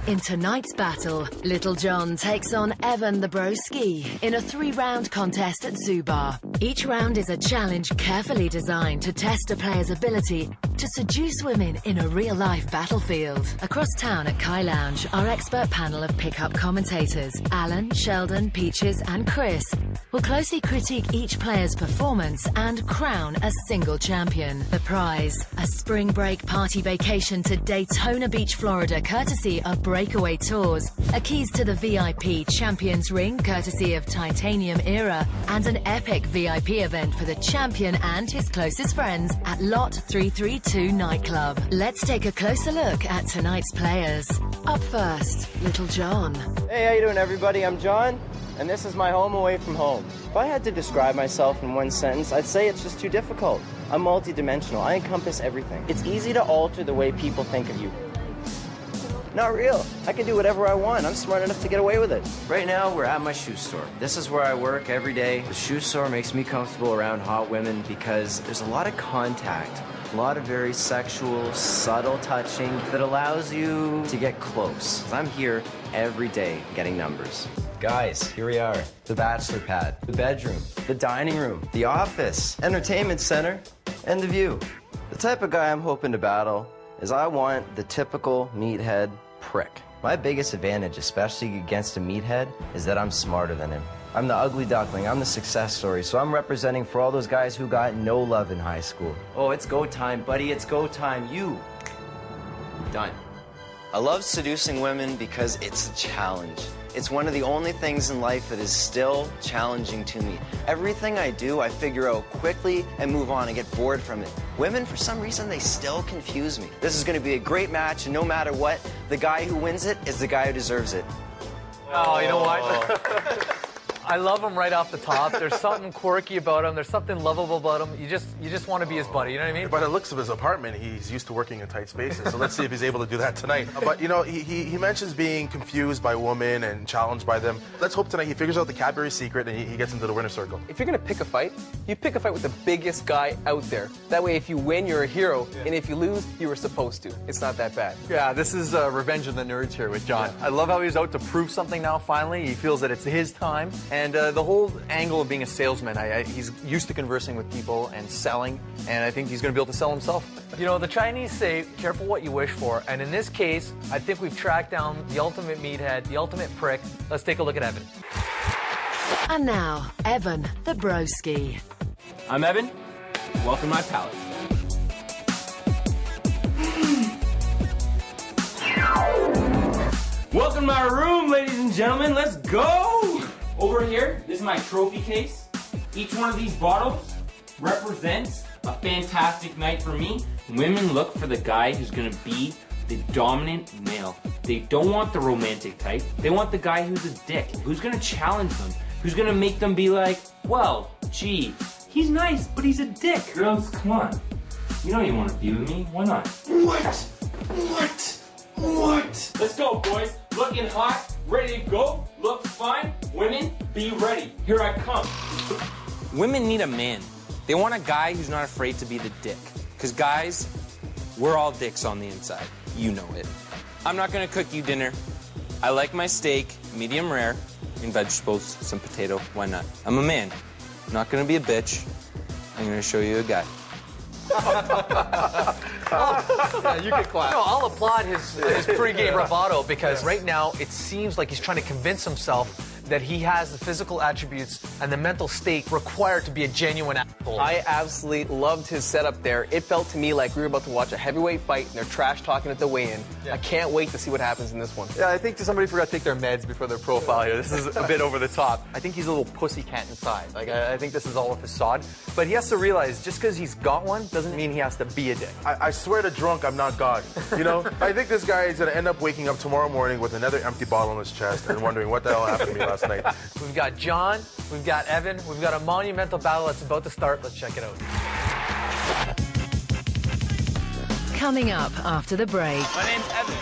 In tonight's battle, Little John takes on Evan the Broski in a 3-round contest at Zubar. Each round is a challenge carefully designed to test a player's ability to seduce women in a real-life battlefield. Across town at Kai Lounge, our expert panel of pickup commentators, Alan, Sheldon, Peaches and Chris, will closely critique each player's performance and crown a single champion. The prize, a spring break party vacation to Daytona Beach, Florida, courtesy of Breakaway Tours, a keys to the VIP Champions Ring, courtesy of Titanium Era, and an epic VIP event for the champion and his closest friends at Lot 332 nightclub. Let's take a closer look at tonight's players. Up first, Little John. Hey, how you doing, everybody? I'm John, and this is my home away from home. If I had to describe myself in one sentence, I'd say it's just too difficult. I'm multidimensional. I encompass everything. It's easy to alter the way people think of you. Not real. I can do whatever I want. I'm smart enough to get away with it. Right now, we're at my shoe store. This is where I work every day. The shoe store makes me comfortable around hot women because there's a lot of contact, a lot of very sexual, subtle touching that allows you to get close. I'm here every day getting numbers. Guys, here we are. The bachelor pad, the bedroom, the dining room, the office, entertainment center, and the view. The type of guy I'm hoping to battle is I want the typical meathead prick. My biggest advantage, especially against a meathead, is that I'm smarter than him. I'm the ugly duckling, I'm the success story, so I'm representing for all those guys who got no love in high school. Oh, it's go time, buddy, it's go time. You. Done. I love seducing women because it's a challenge. It's one of the only things in life that is still challenging to me. Everything I do, I figure out quickly and move on and get bored from it. Women, for some reason, they still confuse me. This is going to be a great match, and no matter what, the guy who wins it is the guy who deserves it. Oh, you know what? I love him right off the top. There's something quirky about him. There's something lovable about him. You just want to be his buddy, you know what I mean? By the looks of his apartment, he's used to working in tight spaces, so let's see if he's able to do that tonight. But, you know, he mentions being confused by women and challenged by them. Let's hope tonight he figures out the Cadbury secret and he gets into the winner's circle. If you're going to pick a fight, you pick a fight with the biggest guy out there. That way, if you win, you're a hero, and if you lose, you were supposed to. It's not that bad. Yeah, this is Revenge of the Nerds here with John. Yeah. I love how he's out to prove something now, finally. He feels that it's his time, and the whole angle of being a salesman, he's used to conversing with people and selling, and I think he's going to be able to sell himself. You know, the Chinese say, careful what you wish for, and in this case, I think we've tracked down the ultimate meathead, the ultimate prick. Let's take a look at Evan. And now, Evan the Broski. I'm Evan. Welcome to my palette. Welcome to my room, ladies and gentlemen. Let's go! Over here, this is my trophy case. Each one of these bottles represents a fantastic night for me. Women look for the guy who's gonna be the dominant male. They don't want the romantic type. They want the guy who's a dick, who's gonna challenge them, who's gonna make them be like, well, gee, he's nice, but he's a dick. Girls, come on. You know you wanna be with me, why not? What? Let's go, boys. Looking hot, ready to go, look fine. Women, be ready. Here I come. Women need a man. They want a guy who's not afraid to be the dick. Because guys, we're all dicks on the inside. You know it. I'm not gonna cook you dinner. I like my steak medium rare, and vegetables, some potato, why not? I'm a man. I'm not gonna be a bitch. I'm gonna show you a guy. Yeah, you can clap. No, I'll applaud his pregame bravado because right now it seems like he's trying to convince himself that he has the physical attributes and the mental state required to be a genuine asshole. I absolutely loved his setup there. It felt to me like we were about to watch a heavyweight fight and they're trash talking at the weigh-in. Yeah. I can't wait to see what happens in this one. Yeah, I think somebody forgot to take their meds before their profile here. This is a bit over the top. I think he's a little pussycat inside. Like, I think this is all a facade. But he has to realize just because he's got one doesn't mean he has to be a dick. I swear to drunk, I'm not God. You know, I think this guy is going to end up waking up tomorrow morning with another empty bottle in his chest and wondering what the hell happened to me last night. We've got John, we've got Evan, we've got a monumental battle that's about to start. Let's check it out. Coming up after the break. My name's Evan.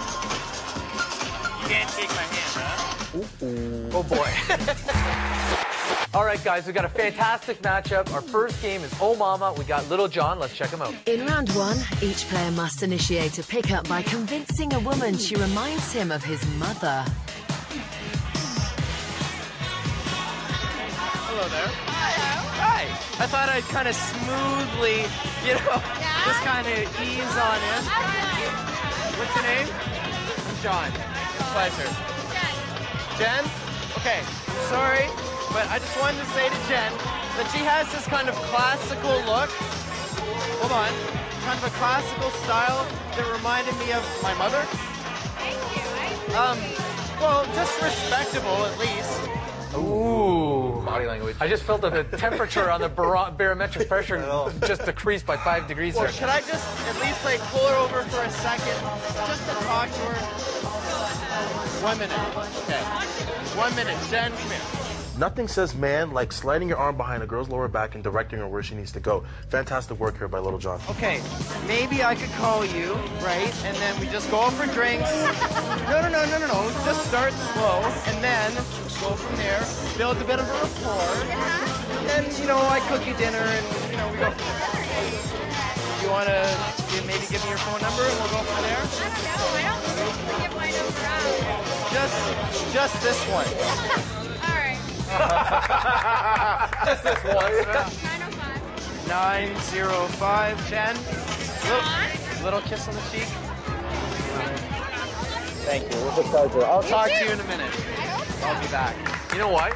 You can't take my hand, huh? Oh boy. All right, guys, we got a fantastic matchup. Our first game is Oh Mama. We got Little John. Let's check him out. In round one, each player must initiate a pickup by convincing a woman she reminds him of his mother. Hello there. Hi. I thought I'd kind of smoothly, just kind of ease on in. What's your name? I'm John. Pleasure. Jen? Okay, I'm sorry, but I just wanted to say to Jen that she has this kind of classical look. Hold on. Kind of a classical style that reminded me of my mother. Thank you. Well, just respectable at least. Ooh. Body language. I just felt that the temperature on the barometric pressure just decreased by 5 degrees Well, there. should I just at least like pull her over for a second just to talk to her? 1 minute. Okay. 1 minute. Jen, come here. Nothing says man like sliding your arm behind a girl's lower back and directing her where she needs to go. Fantastic work here by Little John. Okay, maybe I could call you, right? And then we just go out for drinks. No. Just start slow, and then go from there. Build a bit of a rapport. And then, I cook you dinner, and, we go from there. You want to maybe give me your phone number, and we'll go from there? I don't usually give my number out. Just this one. All right. Just this one. 905. 905. Jen, little kiss on the cheek. Thank you. It was a pleasure. I'll talk to you in a minute. I'll be back. You know what?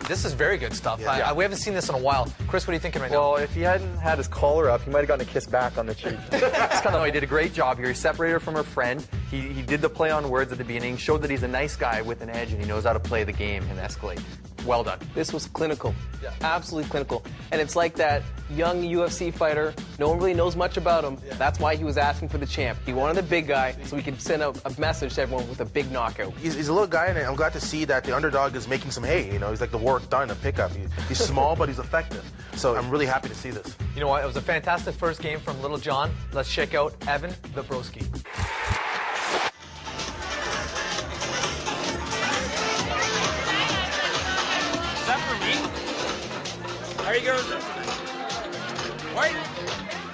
This is very good stuff. Yeah. We haven't seen this in a while. Chris, what are you thinking right now? Well, if he hadn't had his collar up, he might have gotten a kiss back on the cheek. He did a great job here. He separated her from her friend. He did the play on words at the beginning, showed that he's a nice guy with an edge and he knows how to play the game and escalate. Well done. This was clinical. Yeah. Absolutely clinical. And it's like that young UFC fighter. No one really knows much about him. Yeah. That's why he was asking for the champ. He wanted the big guy so he could send a message to everyone with a big knockout. He's a little guy, and I'm glad to see that the underdog is making some hay. He's like the work done, a pickup. He's small, but he's effective. So I'm really happy to see this. You know what? It was a fantastic first game from Little John. Let's check out Evan the Broski. Is that for me? How are you girls doing? Wait,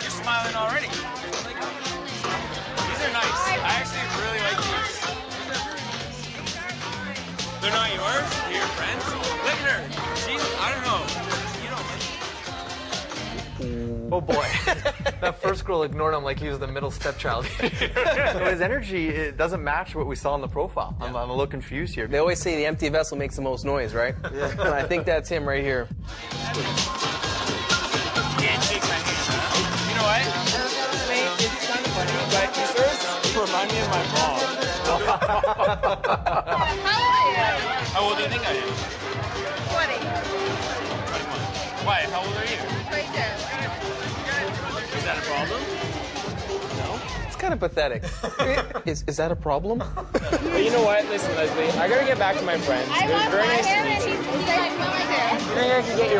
you're smiling already. These are nice. I actually really like these. They're not yours? They're your friends? Look at her. She's, I don't know. You don't like. Oh boy. That first girl ignored him like he was the middle stepchild. His energy, it doesn't match what we saw in the profile. I'm a little confused here. They always say the empty vessel makes the most noise, right? Yeah. And I think that's him right here. Can't shake my hand, huh? You know what? Mate, it's kind of funny, but you sort of remind me of my mom. How old do you think I am? 20. 21. Why? How old are you? Right there. Is that a problem? No? It's kind of pathetic. Is that a problem? But you know what? Listen, Leslie, I gotta get back to my friends. I It was want very my nice hair to and meet you. he's like my hair. You think I can get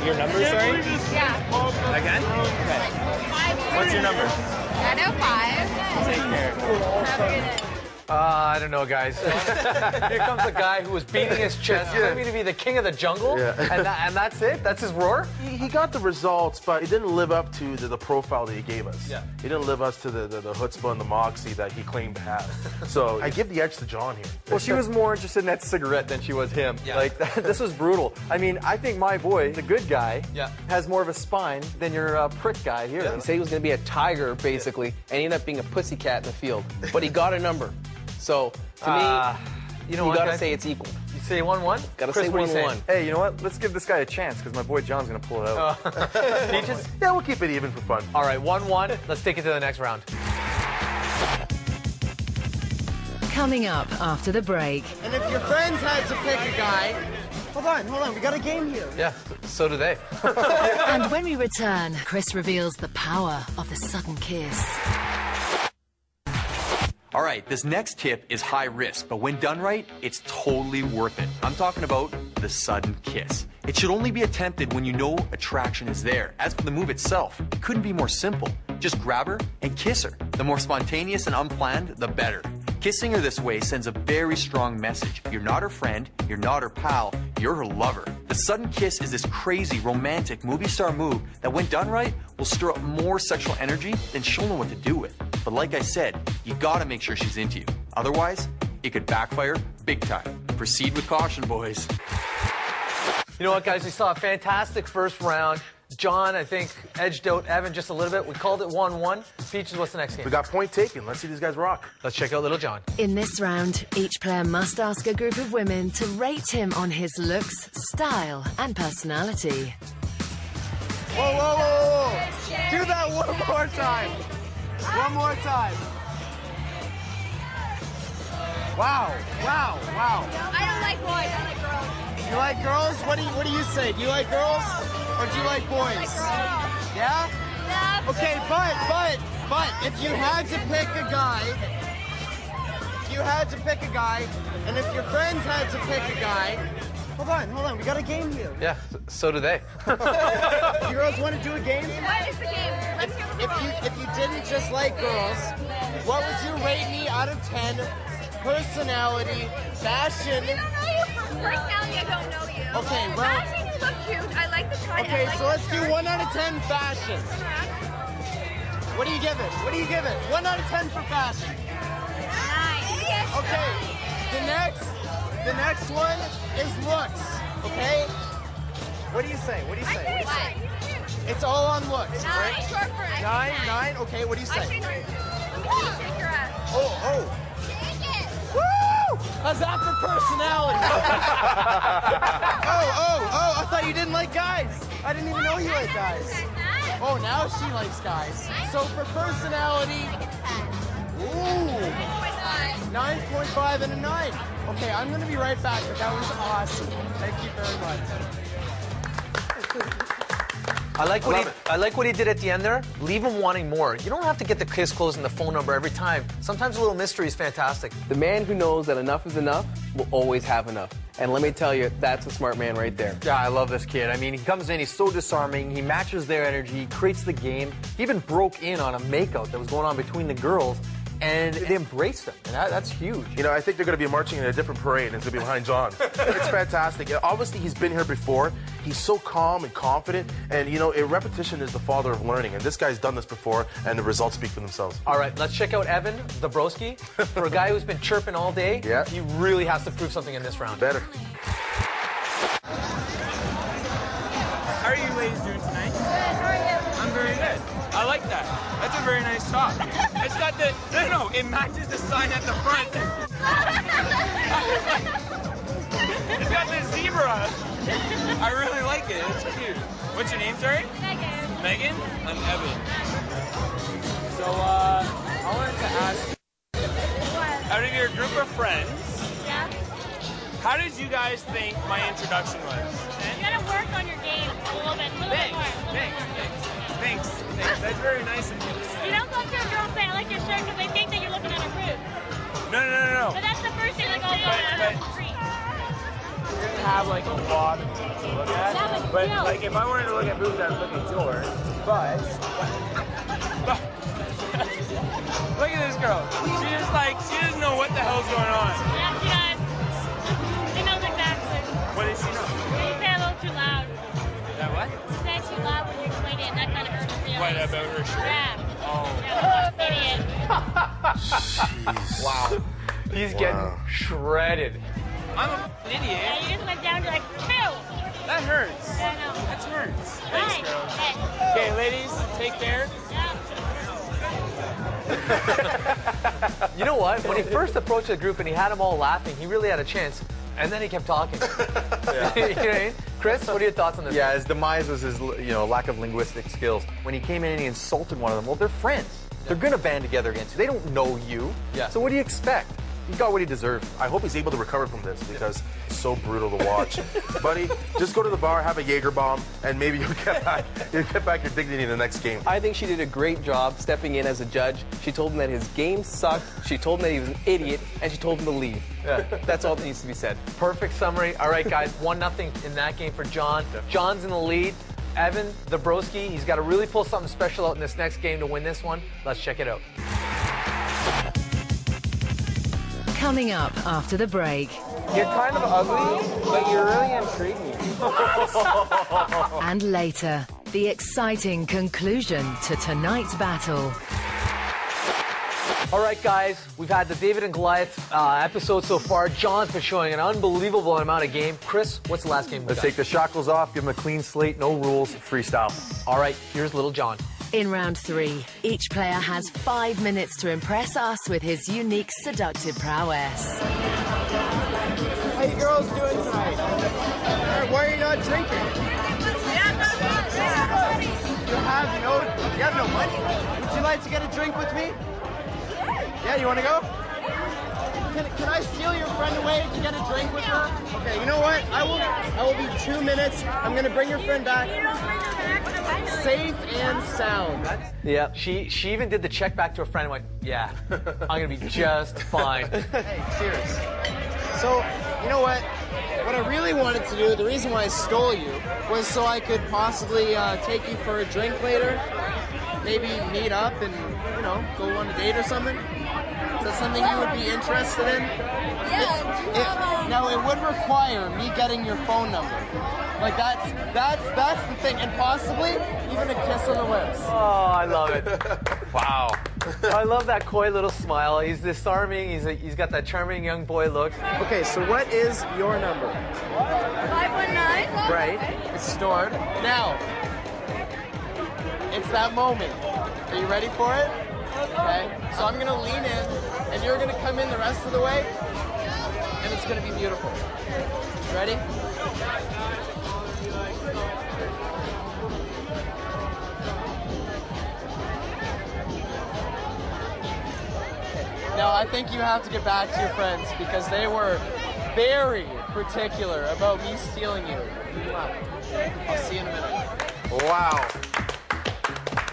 your number, sorry? Yeah. Again? Okay. 5. What's your number? 905. Take care. Have a good day. I don't know, guys. Here comes a guy who was beating his chest, claiming to be the king of the jungle, and that's it? That's his roar? He got the results, but he didn't live up to the profile that he gave us. Yeah. He didn't live up to the chutzpah and the moxie that he claimed to have. So I give the edge to John here. Well, she was more interested in that cigarette than she was him. Yeah. Like, this was brutal. I mean, I think my boy, the good guy, has more of a spine than your prick guy here. He said he was going to be a tiger, basically, and he ended up being a pussycat in the field. But he got a number. So, to me, you know you what, gotta guys? say it's equal. You say 1-1? Gotta Chris, say what are you saying? 1-1. Hey, you know what? Let's give this guy a chance, because my boy John's going to pull it out. Peaches? Yeah, we'll keep it even for fun. All right, 1-1. Let's take it to the next round. Coming up after the break. And if your friends had to pick a guy... Hold on. We got a game here. Yeah, so do they. And when we return, Chris reveals the power of the sudden kiss. All right, this next tip is high risk, but when done right, it's totally worth it. I'm talking about the sudden kiss. It should only be attempted when you know attraction is there. As for the move itself, it couldn't be more simple. Just grab her and kiss her. The more spontaneous and unplanned, the better. Kissing her this way sends a very strong message. You're not her friend, you're not her pal, you're her lover. The sudden kiss is this crazy, romantic, movie star move that when done right, will stir up more sexual energy than she'll know what to do with. But like I said, you gotta make sure she's into you. Otherwise, it could backfire big time. Proceed with caution, boys. You know what, guys? We saw a fantastic first round. John, I think, edged out Evan just a little bit. We called it 1-1. Peaches, what's the next game? We got point taken. Let's see these guys rock. Let's check out Little John. In this round, each player must ask a group of women to rate him on his looks, style, and personality. Whoa, whoa, whoa, whoa. Do that one more time. One more time. Wow, wow, wow. I don't like boys, I like girls. You like girls? What do you say? Do you like girls or do you like boys? I like girls. Yeah? Yeah. Okay, but if you had to pick a guy, and if your friends had to pick a guy, hold on, we got a game here. Yeah, so do they. You girls want to do a game? What is the game? Let's hear from the girls. If you didn't just like girls, what would you rate me out of 10? Personality, fashion. I don't know you. Personality, I don't know you. Okay, well. Fashion, you look cute. I like the cut. Okay, like so let's do 1 out of 10 fashion. What do you give it? 1 out of 10 for fashion. 9. Okay, the next one is looks. Okay. What do you say? It's all on looks, 9. right? Short for it. 9. Okay, what do you I say? say 9. Shake your ass. Oh. Woo! How's that for personality? Oh, I thought you didn't like guys. I didn't even know you like guys. Oh, now she likes guys. So for personality, ooh, 9.5 and a 9. Okay, I'm gonna be right back, but that was awesome. Thank you very much. I like what he did at the end there. Leave him wanting more. You don't have to get the kiss close and the phone number every time. Sometimes a little mystery is fantastic. The man who knows that enough is enough will always have enough. And let me tell you, that's a smart man right there. Yeah, I love this kid. I mean, he comes in, he's so disarming, he matches their energy, he creates the game. He even broke in on a makeout that was going on between the girls, and they embraced him, and that's huge. You know, I think they're going to be marching in a different parade, and it's going to be behind John. It's fantastic. Obviously, he's been here before. He's so calm and confident, and, you know, repetition is the father of learning, and this guy's done this before, and the results speak for themselves. All right, let's check out Evan, the broski. For a guy who's been chirping all day, he really has to prove something in this round. Better. How are you ladies doing tonight? Good, how are you? I'm very good. I like that. That's a very nice top. It's got the, no, it matches the sign at the front. It's got the zebra. I really like it. It's cute. What's your name, sorry? Megan. Megan? I'm Evan. So, I wanted to ask, out of your group of friends, how did you guys think my introduction was? You gotta work on your game a little bit more. Thanks. That's very nice of you. You don't go to a girl and say, I like your shirt, because they think that you're looking at her boobs. No. But that's the first thing they go on the street. You didn't have like a lot of boobs to look at. But like if I wanted to look at boobs, I'd look at yours. But look at this girl. She doesn't know what the hell's going on. Yeah, she does. She knows exactly. What does she know? You say a little too loud. That what? You say too loud when you're explaining it, and that kind of hurts her feelings. What about her shirt? Yeah. Oh. Yeah, idiot. Wow. He's getting shredded. I'm an idiot. Yeah, you just went down to like 2. That hurts. Yeah, I know. That hurts. Hi. Thanks, girls. Hey. Okay, ladies, take care. You know what? When he first approached the group and he had them all laughing, he really had a chance. And then he kept talking. You know what I mean? Chris, what are your thoughts on this? Yeah, his demise was his lack of linguistic skills. When he came in and he insulted one of them, well, they're friends. They're going to band together against you. They don't know you. Yeah. So what do you expect? He got what he deserved. I hope he's able to recover from this because it's so brutal to watch. Buddy, just go to the bar, have a Jaeger bomb, and maybe you'll get back your dignity in the next game. I think she did a great job stepping in as a judge. She told him that his game sucked. She told him that he was an idiot, and she told him to leave. Yeah. That's all that needs to be said. Perfect summary. All right, guys, 1-0 in that game for John. John's in the lead. Evan, the broski, he's got to really pull something special out in this next game to win this one. Let's check it out. Coming up after the break. You're kind of ugly, but you're really intriguing. And later, the exciting conclusion to tonight's battle. All right, guys, we've had the David and Goliath episode so far. John's been showing an unbelievable amount of game. Chris, what's the last game we Let's got? take the shackles off, give him a clean slate, no rules, freestyle. All right, here's Little John. In round 3, each player has 5 minutes to impress us with his unique seductive prowess. How you girls doing tonight? Why are you not drinking? You have no money? Would you like to get a drink with me? Yeah, you want to go? Can I steal your friend away to get a drink with her? Okay, you know what? I will be 2 minutes. I'm gonna bring your friend back. Safe and sound. Yeah. She even did the check back to her friend and went, yeah, I'm gonna be just fine. Hey, cheers. So, you know what? What I really wanted to do, the reason why I stole you, was so I could possibly take you for a drink later. Maybe meet up and, you know, go on a date or something. Is that something you would be interested in? Yeah. Now, it would require me getting your phone number. Like, that's the thing. And possibly even a kiss on the lips. Oh, I love it. Wow. I love that coy little smile. He's disarming. He's got that charming young boy look. Okay, so what is your number? 519. Right. It's stored. Now, it's that moment. Are you ready for it? Okay. So I'm going to lean in, and you're going to come in the rest of the way, and it's going to be beautiful. Ready? Now, I think you have to get back to your friends because they were very particular about me stealing you. I'll see you in a minute. Wow.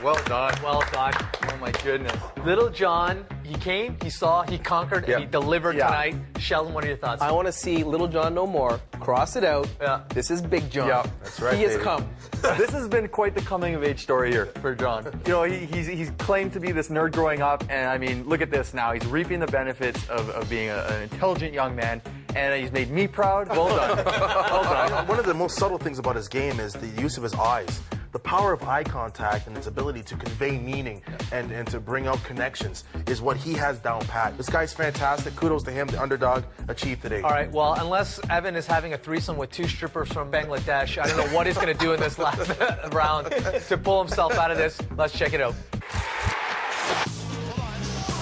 Well done. Well done. Oh my goodness. Little John, he came, he saw, he conquered, and he delivered tonight. Sheldon, what are your thoughts? I want to see Little John no more. Cross it out. Yeah. This is Big John. Yeah, that's right, He has baby. come. This has been quite the coming of age story here for John. You know, he's claimed to be this nerd growing up, and I mean, look at this now. He's reaping the benefits of being an intelligent young man, and he's made me proud. Well done. Well done. One of the most subtle things about his game is the use of his eyes. The power of eye contact and its ability to convey meaning and to bring out connections is what he has down pat. This guy's fantastic. Kudos to him, the underdog achieved today. All right, well, unless Evan is having a threesome with 2 strippers from Bangladesh, I don't know what he's going to do in this last round to pull himself out of this. Let's check it out.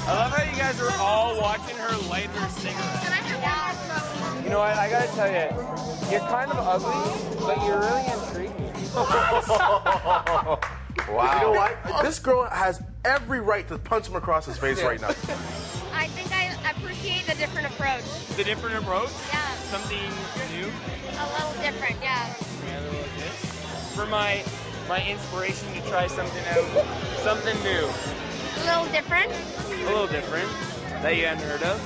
I love how you guys are all watching her light her cigarette. You know what? I gotta tell you, you're kind of ugly, but you're really intriguing. Wow. You know what? This girl has every right to punch him across his face right now. I think I appreciate the different approach. The different approach? Yeah. Something new? A little different, yeah. Yeah, a little this. For my inspiration to try something out, something new. A little different. A little different that you hadn't heard of.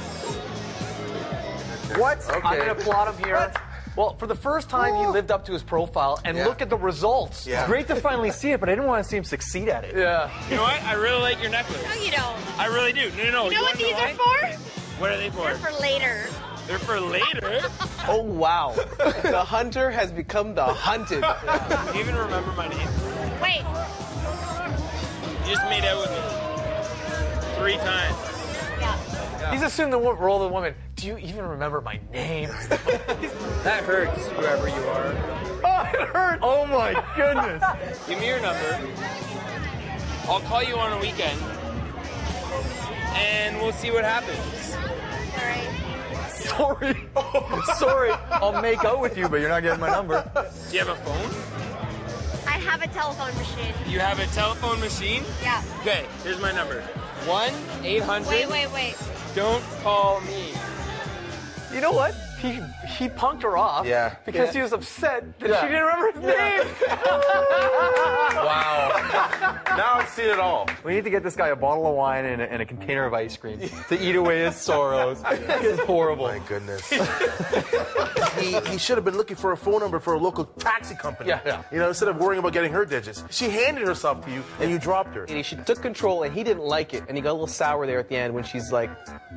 What? Okay. I'm going to applaud him here. What? Well, for the first time, he lived up to his profile, and look at the results. It's great to finally see it, but I didn't want to see him succeed at it. Yeah. You know what? I really like your necklace. No, you don't. I really do. No. You know what these are for? What are they for? They're for later. They're for later? Oh, wow. The hunter has become the hunted. Do you even remember my name? Wait. You just made out with me 3 times. Yeah. He's assumed the role of the woman. Do you even remember my name? That hurts, whoever you are. Oh, it hurts. Oh my goodness. Give me your number. I'll call you on a weekend. And we'll see what happens. All right. Sorry. Sorry. I'll make out with you, but you're not getting my number. Do you have a phone? I have a telephone machine. You have a telephone machine? Yeah. Okay, here's my number. 1-800. Wait. Don't call me. You know what? He punked her off because he was upset that she didn't remember his name. Wow. Now I see seen it all. We need to get this guy a bottle of wine and a container of ice cream to eat away his sorrows. It's horrible. My goodness. he should have been looking for a phone number for a local taxi company. Yeah. You know, instead of worrying about getting her digits. She handed herself to you, and you dropped her. She took control, and he didn't like it, and he got a little sour there at the end when she's like,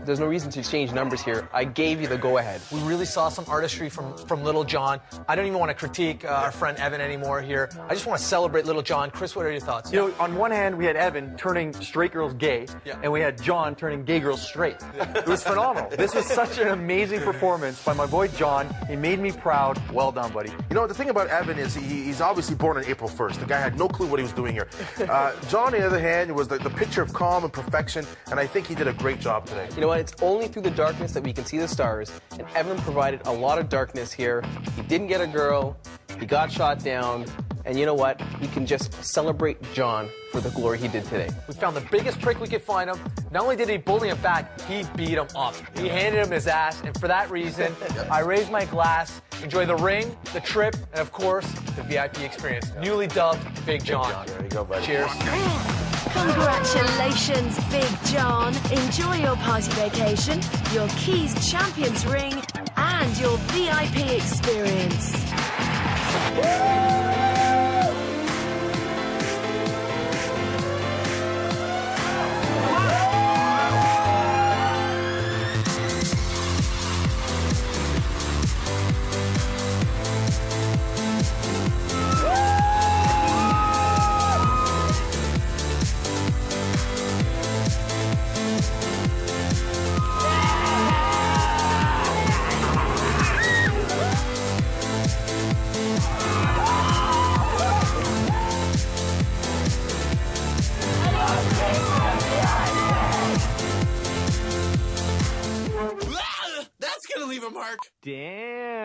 there's no reason to exchange numbers here. I gave you the go-ahead. We really saw some artistry from Little John. I don't even want to critique our friend Evan anymore here. I just want to celebrate Little John. Chris, what are your thoughts? You know, on one hand, we had Evan turning straight girls gay, and we had John turning gay girls straight. It was phenomenal. This was such an amazing performance by my boy John. He made me proud. Well done, buddy. You know, the thing about Evan is he's obviously born on April 1st. The guy had no clue what he was doing here. John, on the other hand, was the picture of calm and perfection, and I think he did a great job today. You know what? It's only through the darkness that we can see the stars, and Evan provided a lot of darkness here. He didn't get a girl. He got shot down. And you know what? We can just celebrate John for the glory he did today. We found the biggest prick we could find him. Not only did he bully him back, he beat him up. He handed him his ass, and for that reason, I raise my glass, enjoy the ring, the trip, and of course, the VIP experience. Newly dubbed Big John. There you go, buddy. Cheers. Congratulations, Big John. Enjoy your party vacation, your Keys Champions ring, and your VIP experience. That's gonna leave a mark. Damn.